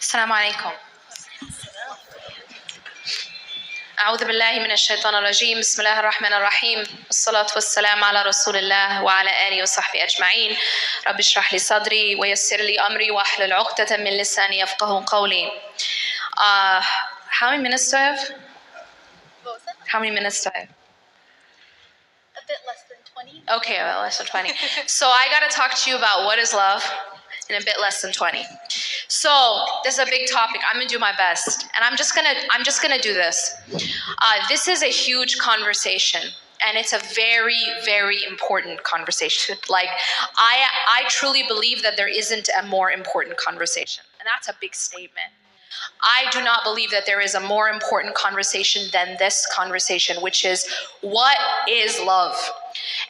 السلام عليكم. أعوذ بالله من الشيطان الرجيم. بسم الله الرحمن الرحيم. الصلاة والسلام على رسول الله وعلى آله وصحبه أجمعين. رب اشرح لي صدري ويسر لي أمري واحلل عقدة من لساني يفقهوا قولي. How many minutes do I have? How many minutes do I have? A bit less than 20. Okay, well, less than 20. So I got to talk to you about what is love in a bit less than 20. So this is a big topic. I'm gonna do my best, and I'm just gonna do this. This is a huge conversation, and it's a very, very important conversation. Like I truly believe that there isn't a more important conversation, and that's a big statement. I do not believe that there is a more important conversation than this conversation, which is, what is love?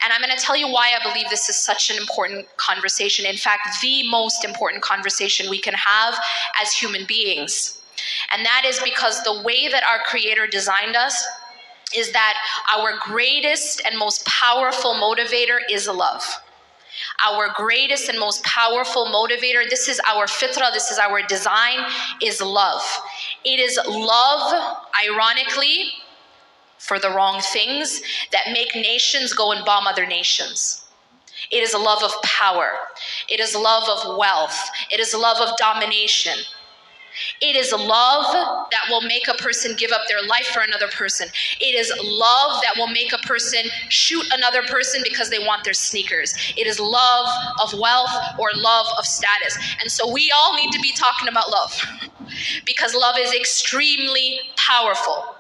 And I'm going to tell you why I believe this is such an important conversation. In fact, the most important conversation we can have as human beings. And that is because the way that our Creator designed us is that our greatest and most powerful motivator is love. Our greatest and most powerful motivator, this is our fitrah, this is our design, is love. It is love, ironically, for the wrong things that make nations go and bomb other nations. It is a love of power. It is love of wealth. It is love of domination. It is love that will make a person give up their life for another person. It is love that will make a person shoot another person because they want their sneakers. It is love of wealth or love of status. And so we all need to be talking about love because love is extremely powerful.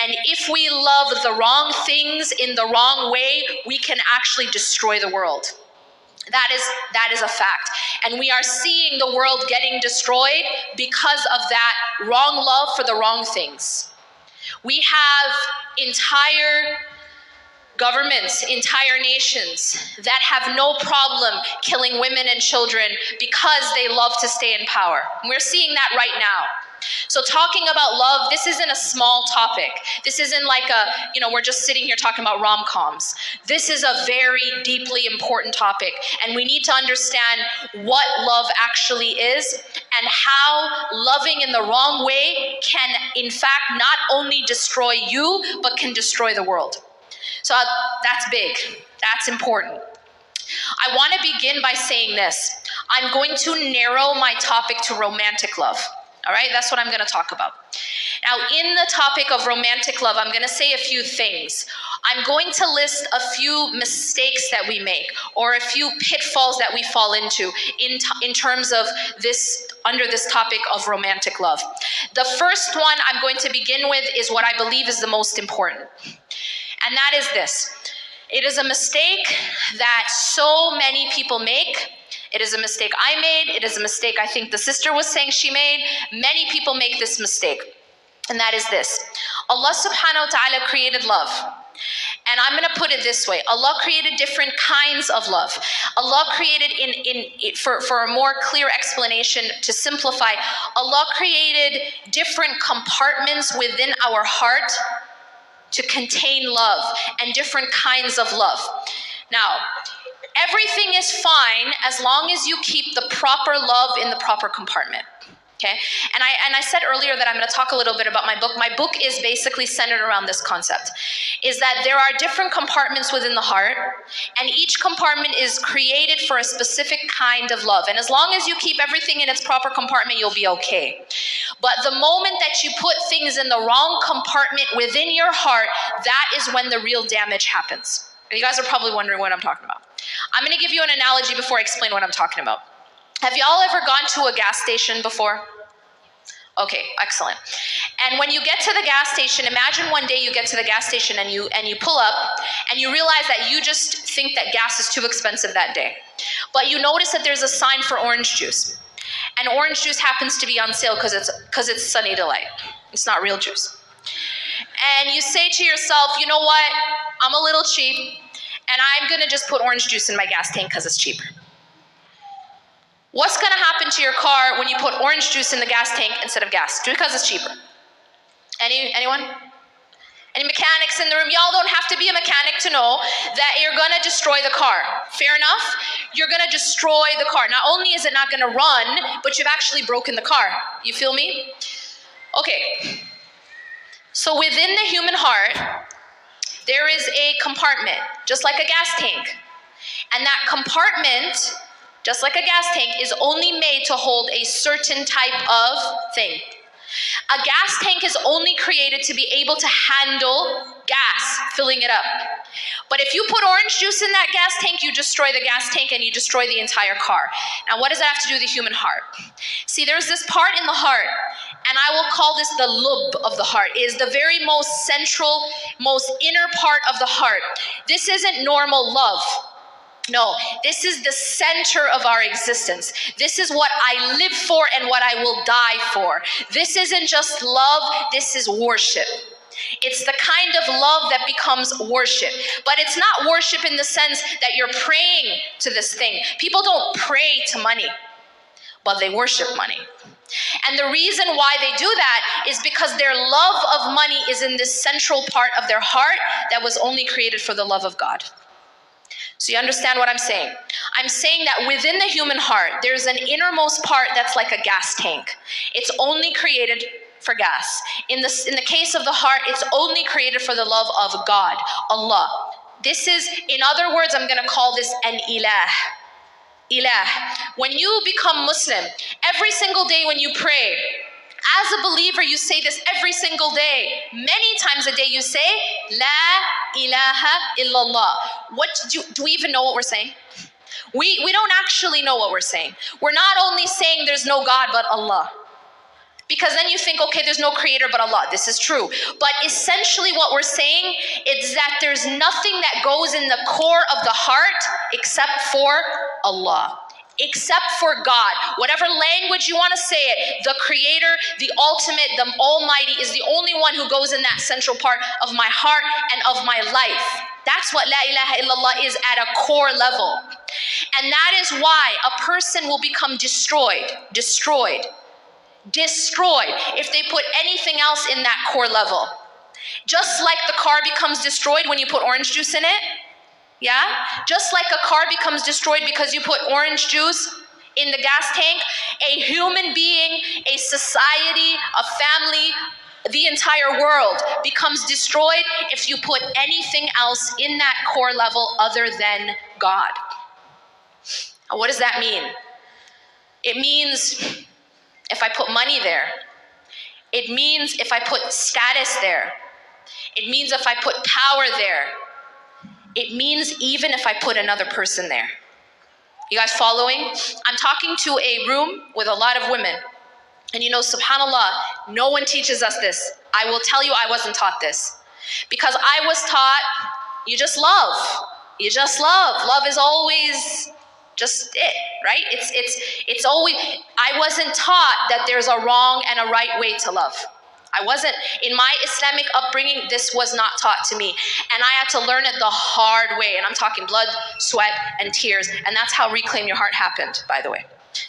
And if we love the wrong things in the wrong way, we can actually destroy the world. That is a fact. And we are seeing the world getting destroyed because of that wrong love for the wrong things. We have entire governments, entire nations that have no problem killing women and children because they love to stay in power. And we're seeing that right now. So talking about love, this isn't a small topic. This isn't like we're just sitting here talking about rom-coms. This is a very deeply important topic, and we need to understand what love actually is and how loving in the wrong way can, in fact, not only destroy you, but can destroy the world. So that's big. That's important. I want to begin by saying this. I'm going to narrow my topic to romantic love. All right, that's what I'm going to talk about. Now, in the topic of romantic love, I'm going to say a few things. I'm going to list a few mistakes that we make or a few pitfalls that we fall into in terms of this, under this topic of romantic love. The first one I'm going to begin with is what I believe is the most important. And that is this. It is a mistake that so many people make. It is a mistake I made. It is a mistake I think the sister was saying she made. Many people make this mistake. And that is this. Allah subhanahu wa ta'ala created love. And I'm going to put it this way. Allah created different kinds of love. Allah created, for a more clear explanation, to simplify, Allah created different compartments within our heart to contain love and different kinds of love. Now, everything is fine as long as you keep the proper love in the proper compartment. Okay? And I said earlier that I'm going to talk a little bit about my book. My book is basically centered around this concept, is that there are different compartments within the heart, and each compartment is created for a specific kind of love. And as long as you keep everything in its proper compartment, you'll be okay. But the moment that you put things in the wrong compartment within your heart, that is when the real damage happens. And you guys are probably wondering what I'm talking about. I'm going to give you an analogy before I explain what I'm talking about. Have y'all ever gone to a gas station before? Okay, excellent. And when you get to the gas station, imagine one day you get to the gas station and you pull up and you realize that you just think that gas is too expensive that day. But you notice that there's a sign for orange juice. And orange juice happens to be on sale because it's Sunny Delight. It's not real juice. And you say to yourself, you know what? I'm a little cheap, and I'm going to just put orange juice in my gas tank because it's cheaper. What's going to happen to your car when you put orange juice in the gas tank instead of gas? Because it's cheaper. Anyone? Any mechanics in the room? Y'all don't have to be a mechanic to know that you're gonna destroy the car. Fair enough? You're gonna destroy the car. Not only is it not gonna run, but you've actually broken the car. You feel me? Okay. So within the human heart, there is a compartment, just like a gas tank. And that compartment, just like a gas tank, is only made to hold a certain type of thing. A gas tank is only created to be able to handle gas, filling it up. But if you put orange juice in that gas tank, you destroy the gas tank and you destroy the entire car. Now, what does that have to do with the human heart? See, there's this part in the heart, and I will call this the lub of the heart. It is the very most central, most inner part of the heart. This isn't normal love. No, this is the center of our existence. This is what I live for and what I will die for. This isn't just love, this is worship. It's the kind of love that becomes worship. But it's not worship in the sense that you're praying to this thing. People don't pray to money, but they worship money. And the reason why they do that is because their love of money is in this central part of their heart that was only created for the love of God. So you understand what I'm saying? I'm saying that within the human heart, there's an innermost part that's like a gas tank. It's only created for gas. In the case of the heart, it's only created for the love of God, Allah. This is, in other words, I'm going to call this an ilah. Ilah. When you become Muslim, every single day when you pray, as a believer, you say this every single day. Many times a day you say, La ilaha illallah. Do we even know what we're saying? We don't actually know what we're saying. We're not only saying there's no God but Allah. Because then you think, okay, there's no creator but Allah. This is true. But essentially what we're saying is that there's nothing that goes in the core of the heart except for Allah. Except for God. Whatever language you want to say it, the creator, the ultimate, the almighty is the only one who goes in that central part of my heart and of my life. That's what La ilaha illallah is at a core level. And that is why a person will become destroyed if they put anything else in that core level. Just like the car becomes destroyed when you put orange juice in it. Yeah? Just like a car becomes destroyed because you put orange juice in the gas tank, a human being, a society, a family, the entire world becomes destroyed if you put anything else in that core level other than God. Now, what does that mean? It means if I put money there. It means if I put status there. It means if I put power there. It means even if I put another person there. You guys following? I'm talking to a room with a lot of women. And you know, subhanAllah, no one teaches us this. I will tell you I wasn't taught this. Because I was taught, you just love. You just love. Love is always just it, right? It's always, I wasn't taught that there's a wrong and a right way to love. I wasn't, in my Islamic upbringing, this was not taught to me. And I had to learn it the hard way. And I'm talking blood, sweat, and tears. And that's how Reclaim Your Heart happened, by the way.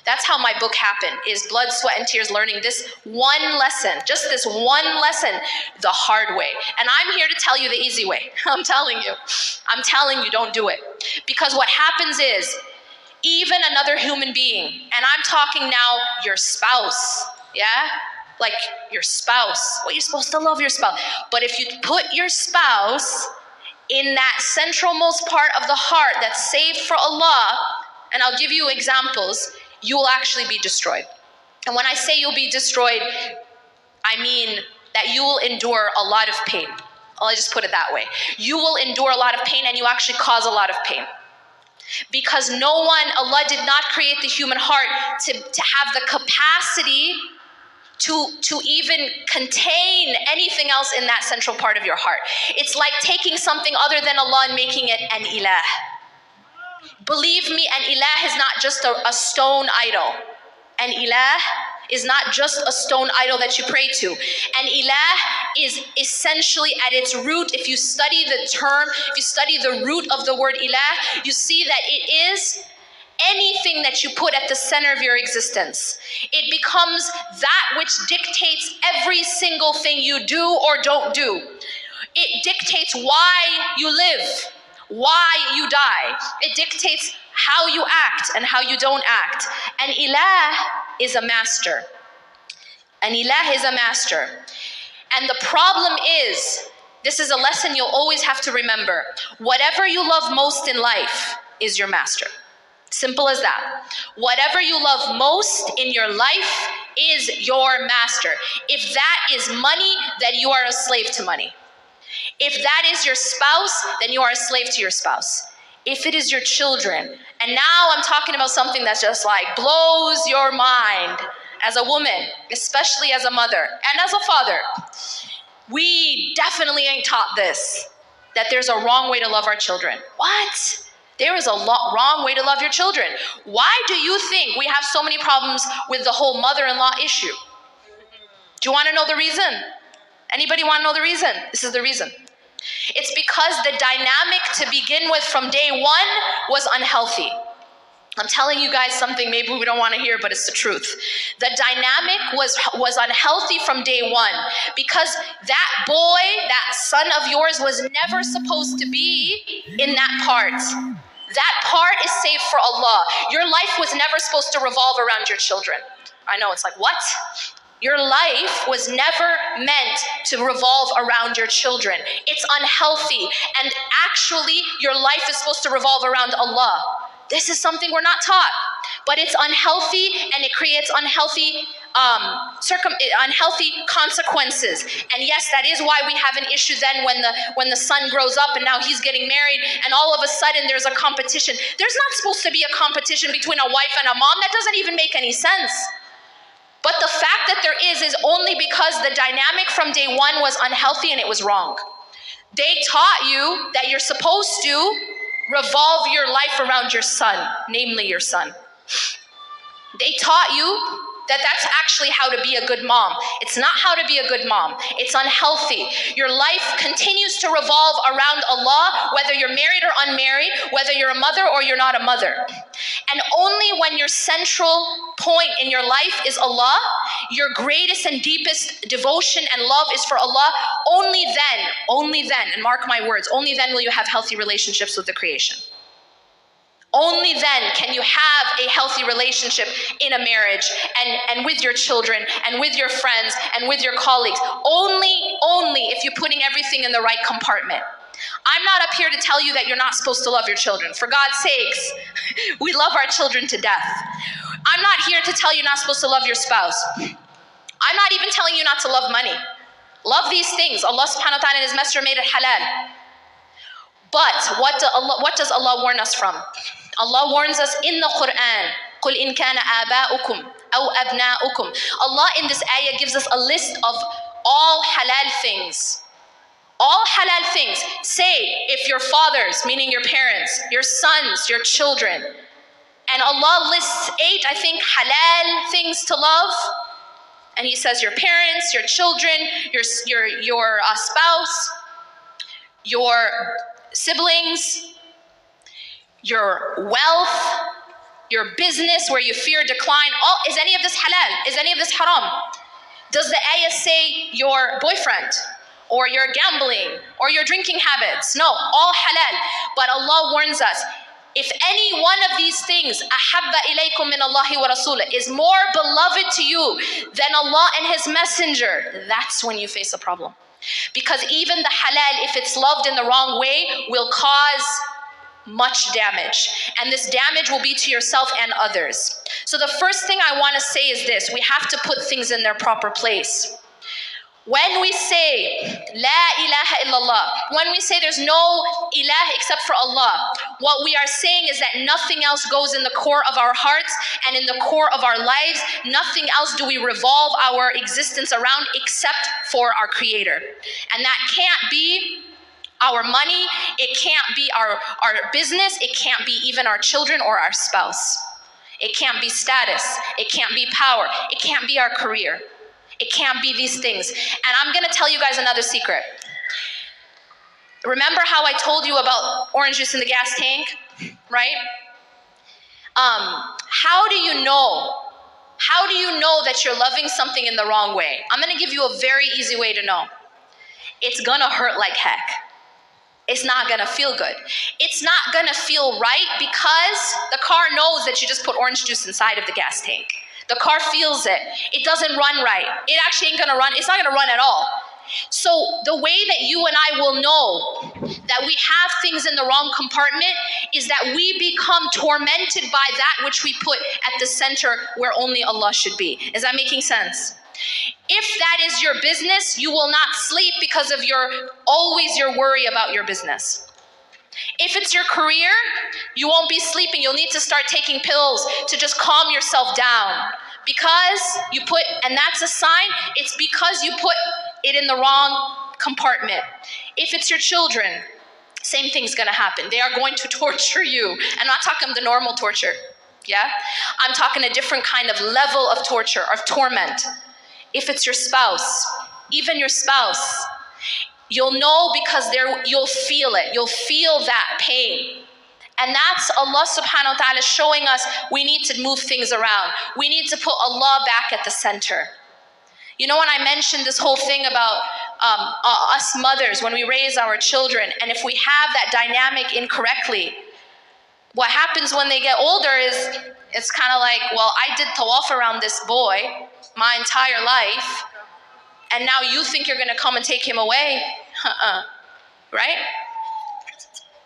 That's how my book happened, is blood, sweat, and tears, learning this one lesson, just this one lesson, the hard way. And I'm here to tell you the easy way. I'm telling you, don't do it. Because what happens is, even another human being, and I'm talking now your spouse, yeah? Like your spouse. Well, you're supposed to love your spouse. But if you put your spouse in that centralmost part of the heart that's saved for Allah, and I'll give you examples, you will actually be destroyed. And when I say you'll be destroyed, I mean that you will endure a lot of pain. I'll just put it that way. You will endure a lot of pain, and you actually cause a lot of pain. Because Allah did not create the human heart to have the capacity to even contain anything else in that central part of your heart. It's like taking something other than Allah and making it an ilah. Believe me, an ilah is not just a stone idol. An ilah is not just a stone idol that you pray to. An ilah is essentially at its root, if you study the term, if you study the root of the word ilah, you see that it is anything that you put at the center of your existence. It becomes that which dictates every single thing you do or don't do. It dictates why you live, why you die. It dictates how you act and how you don't act. An ilah is a master. An ilah is a master. And the problem is, this is a lesson you'll always have to remember. Whatever you love most in life is your master. Simple as that. Whatever you love most in your life is your master. If that is money, then you are a slave to money. If that is your spouse, then you are a slave to your spouse. If it is your children, and now I'm talking about something that's just like blows your mind as a woman, especially as a mother and as a father. We definitely ain't taught this, that there's a wrong way to love our children. What? There is a wrong way to love your children. Why do you think we have so many problems with the whole mother-in-law issue? Do you want to know the reason? Anybody want to know the reason? This is the reason. It's because the dynamic to begin with from day one was unhealthy. I'm telling you guys something maybe we don't want to hear, but it's the truth. The dynamic was unhealthy from day one because that boy, that son of yours was never supposed to be in that part. That part is saved for Allah. Your life was never supposed to revolve around your children. I know, it's like, what? Your life was never meant to revolve around your children. It's unhealthy. And actually, your life is supposed to revolve around Allah. This is something we're not taught, but it's unhealthy and it creates unhealthy consequences. And yes, that is why we have an issue then when the son grows up and now he's getting married and all of a sudden there's a competition. There's not supposed to be a competition between a wife and a mom. That doesn't even make any sense. But the fact that there is only because the dynamic from day one was unhealthy and it was wrong. They taught you that you're supposed to revolve your life around your son, namely your son. They taught you that that's actually how to be a good mom. It's not how to be a good mom. It's unhealthy. Your life continues to revolve around Allah, whether you're married or unmarried, whether you're a mother or you're not a mother. And only when your central point in your life is Allah, your greatest and deepest devotion and love is for Allah, only then, and mark my words, only then will you have healthy relationships with the creation. Only then can you have a healthy relationship in a marriage and with your children and with your friends and with your colleagues. Only if you're putting everything in the right compartment. I'm not up here to tell you that you're not supposed to love your children. For God's sakes, we love our children to death. I'm not here to tell you you're not supposed to love your spouse. I'm not even telling you not to love money. Love these things. Allah subhanahu wa ta'ala and His Messenger made it halal. But what does Allah warn us from? Allah warns us in the Quran. قُلْ إِنْ كَانَ آبَاؤُكُمْ أَوْ أَبْنَاؤُكُمْ. Allah in this ayah gives us a list of all halal things. All halal things. Say if your fathers, meaning your parents, your sons, your children. And Allah lists 8, I think, halal things to love. And He says your parents, your children, your spouse, your siblings, your wealth, your business where you fear decline. Is any of this halal? Is any of this haram? Does the ayah say your boyfriend or your gambling or your drinking habits? No, all halal. But Allah warns us, if any one of these things ahabba ilaykum min Allahi wa rasulah is more beloved to you than Allah and His Messenger, that's when you face a problem. Because even the halal, if it's loved in the wrong way, will cause much damage. And this damage will be to yourself and others. So the first thing I want to say is this: we have to put things in their proper place. When we say La ilaha illallah, when we say there's no ilah except for Allah, what we are saying is that nothing else goes in the core of our hearts and in the core of our lives. Nothing else do we revolve our existence around except for our Creator. And that can't be our money, it can't be our business, it can't be even our children or our spouse. It can't be status, it can't be power, it can't be our career. It can't be these things. And I'm going to tell you guys another secret. Remember how I told you about orange juice in the gas tank, right? How do you know? How do you know that you're loving something in the wrong way? I'm going to give you a very easy way to know. it's gonna hurt like heck. It's not gonna feel good. It's not gonna feel right because the car knows that you just put orange juice inside of the gas tank. The car feels it. It doesn't run right. It actually ain't gonna run. It's not gonna run at all. So the way that you and I will know that we have things in the wrong compartment is that we become tormented by that which we put at the center where only Allah should be. Is that making sense? If that is your business, you will not sleep because of always your worry about your business. If it's your career, you won't be sleeping. You'll need to start taking pills to just calm yourself down. Because you put, and that's a sign, it's because you put it in the wrong compartment. If it's your children, same thing's gonna happen. They are going to torture you. I'm not talking the normal torture, yeah? I'm talking a different kind of level of torture, of torment. If it's your spouse, even your spouse, you'll know because you'll feel it. You'll feel that pain. And that's Allah subhanahu wa ta'ala showing us we need to move things around. We need to put Allah back at the center. You know, when I mentioned this whole thing about us mothers, when we raise our children, and if we have that dynamic incorrectly, what happens when they get older is it's kind of like, well, I did tawaf around this boy my entire life, and now you think you're going to come and take him away? Right?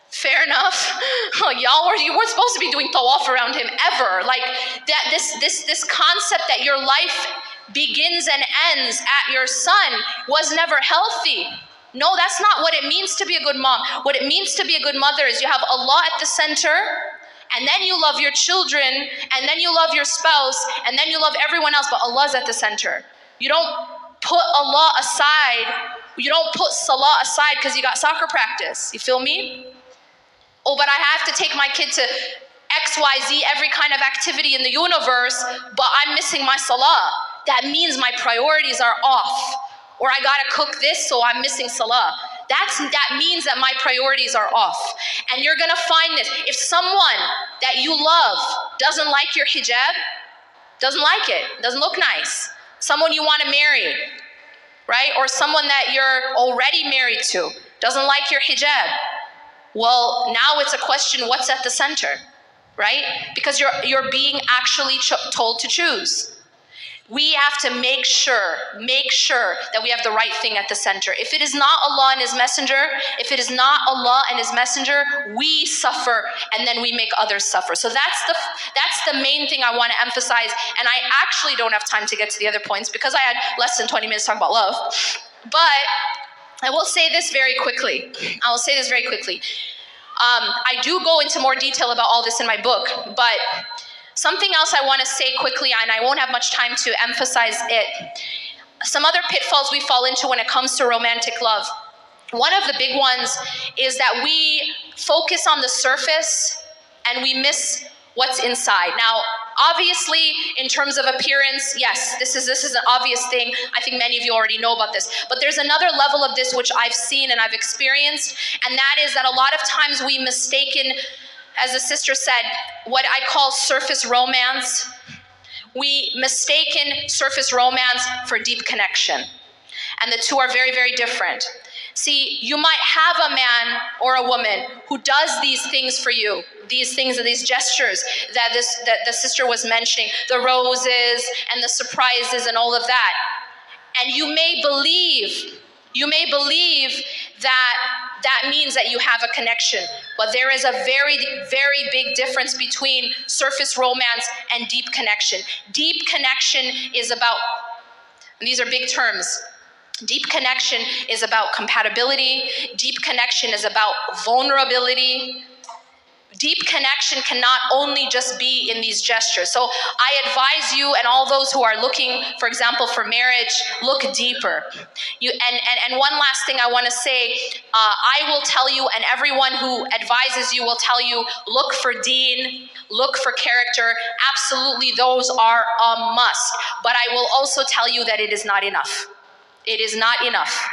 Fair enough. You weren't supposed to be doing tawaf around him ever. Like that, this concept that your life begins and ends at your son was never healthy. No, that's not what it means to be a good mom. What it means to be a good mother is you have Allah at the center, and then you love your children, and then you love your spouse, and then you love everyone else, but Allah's at the center. You don't put Allah aside. You don't put Salah aside because you got soccer practice. You feel me? Oh, but I have to take my kid to XYZ, every kind of activity in the universe, but I'm missing my Salah. That means my priorities are off. Or I gotta cook this, so I'm missing Salah. That means that my priorities are off. And you're gonna find this. If someone that you love doesn't like your hijab, doesn't like it, doesn't look nice, someone you wanna marry, right? Or someone that you're already married to doesn't like your hijab, well, now it's a question, what's at the center, right? Because you're being actually told to choose. We have to make sure that we have the right thing at the center. If it is not Allah and His Messenger, we suffer, and then we make others suffer. So that's the main thing I want to emphasize. And I actually don't have time to get to the other points because I had less than 20 minutes to talk about love. But I will say this very quickly. I do go into more detail about all this in my book, but something else I want to say quickly, and I won't have much time to emphasize it. Some other pitfalls we fall into when it comes to romantic love. One of the big ones is that we focus on the surface and we miss what's inside. Now, obviously, in terms of appearance, yes, this is an obvious thing. I think many of you already know about this. But there's another level of this which I've seen and I've experienced, and that is that a lot of times we mistaken, as the sister said, what I call surface romance. We mistaken surface romance for deep connection. And the two are very, very different. See, you might have a man or a woman who does these things for you, these things and these gestures that the sister was mentioning, the roses and the surprises and all of that. And you may believe that means that you have a connection. But there is a very, very big difference between surface romance and deep connection. Deep connection is about, and these are big terms, deep connection is about compatibility. Deep connection is about vulnerability. Deep connection cannot only just be in these gestures. So I advise you and all those who are looking, for example, for marriage, look deeper. And one last thing I want to say, I will tell you, and everyone who advises you will tell you, look for deen, look for character. Absolutely, those are a must. But I will also tell you that it is not enough. It is not enough.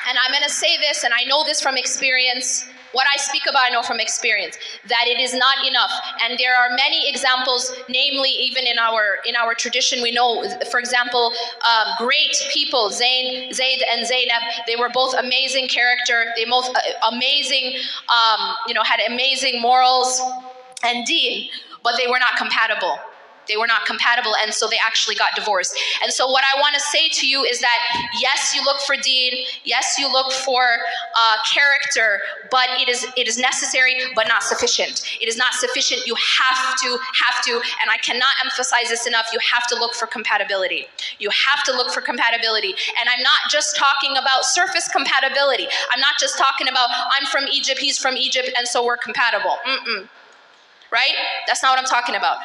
And I'm going to say this, and I know this from experience. what I speak about, I know from experience, that it is not enough. And there are many examples, namely even in our tradition, we know, for example, great people, Zayd and Zainab, they were both amazing character, they both amazing, had amazing morals and deen, but they were not compatible. They were not compatible, and so they actually got divorced. And so what I want to say to you is that, yes, you look for deen, yes, you look for character, but it is necessary, but not sufficient. It is not sufficient. You have to, and I cannot emphasize this enough, you have to look for compatibility. You have to look for compatibility. And I'm not just talking about surface compatibility. I'm not just talking about, I'm from Egypt, he's from Egypt, and so we're compatible. Right? That's not what I'm talking about.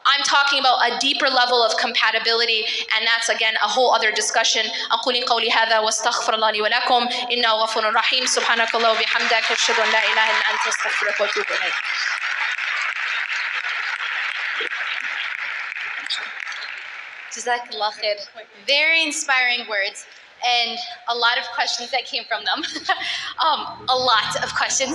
I'm talking about a deeper level of compatibility, and that's again a whole other discussion. أقول قولي هذا واستغفر الله لي ولكم إنه غفور رحيم سبحانك اللهم وبحمدك أشهد أن لا إله إلا أنت أستغفرك وأتوب إليك. Jazakallah khair. Very inspiring words and a lot of questions that came from them. A lot of questions.